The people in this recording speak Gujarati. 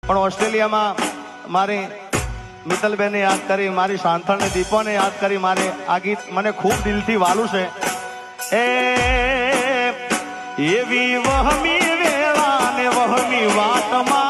પણ ઓસ્ટ્રેલિયામાં મારી મિત્તલબેને યાદ કરી, મારી સાંથળને દીપોને યાદ કરી, મારે આ ગીત મને ખૂબ દિલથી વાલું છે. એવી વહમી વેળા ને વહમી વાતમાં